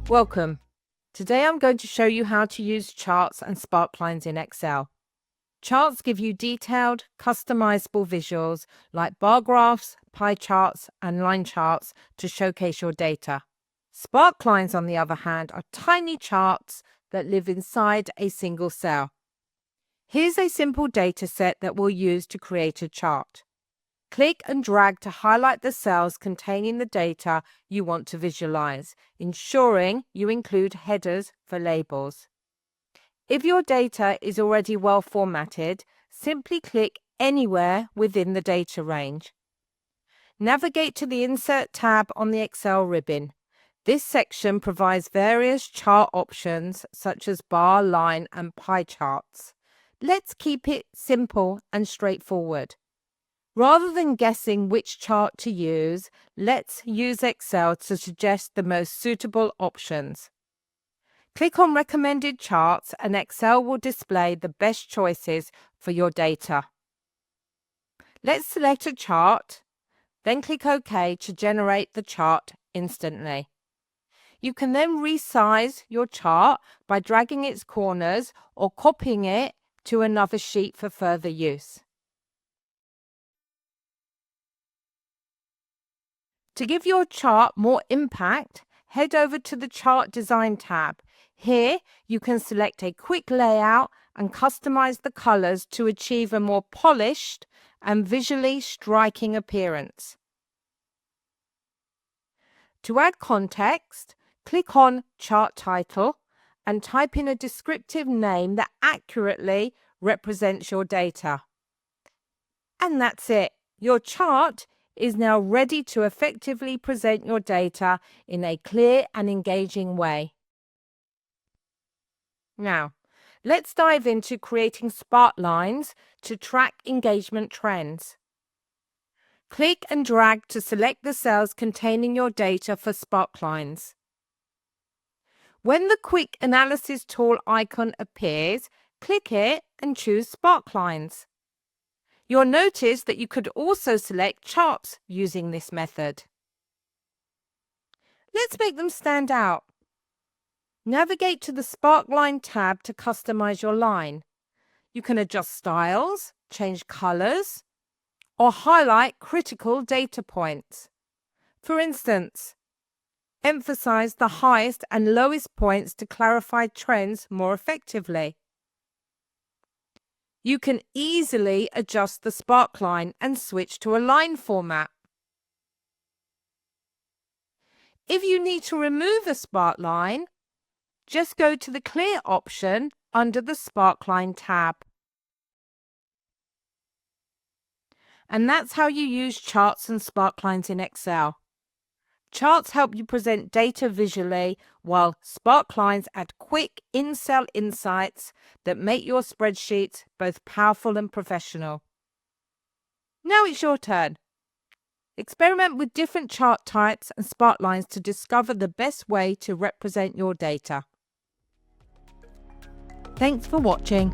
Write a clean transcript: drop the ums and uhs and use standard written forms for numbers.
Welcome. Today I'm going to show you how to use charts and sparklines in Excel. Charts give you detailed, customizable visuals like bar graphs, pie charts, and line charts to showcase your data. Sparklines, on the other hand, are tiny charts that live inside a single cell. Here's a simple data set that we'll use to create a chart. Click and drag to highlight the cells containing the data you want to visualize, ensuring you include headers for labels. If your data is already well formatted, simply click anywhere within the data range. Navigate to the Insert tab on the Excel ribbon. This section provides various chart options such as bar, line, and pie charts. Let's keep it simple and straightforward. Rather than guessing which chart to use, let's use Excel to suggest the most suitable options. Click on Recommended Charts and Excel will display the best choices for your data. Let's select a chart, then click OK to generate the chart instantly. You can then resize your chart by dragging its corners or copying it to another sheet for further use. To give your chart more impact, head over to the Chart Design tab. Here, you can select a quick layout and customize the colors to achieve a more polished and visually striking appearance. To add context, click on Chart Title and type in a descriptive name that accurately represents your data. And that's it. Your chart is now ready to effectively present your data in a clear and engaging way. Now, let's dive into creating sparklines to track engagement trends. Click and drag to select the cells containing your data for sparklines. When the Quick Analysis tool icon appears, click it and choose sparklines. You'll notice that you could also select charts using this method. Let's make them stand out. Navigate to the Sparkline tab to customize your line. You can adjust styles, change colors, or highlight critical data points. For instance, emphasize the highest and lowest points to clarify trends more effectively. You can easily adjust the sparkline and switch to a line format. If you need to remove a sparkline, just go to the Clear option under the Sparkline tab. And that's how you use charts and sparklines in Excel. Charts help you present data visually, while sparklines add quick in-cell insights that make your spreadsheets both powerful and professional. Now it's your turn. Experiment with different chart types and sparklines to discover the best way to represent your data. Thanks for watching.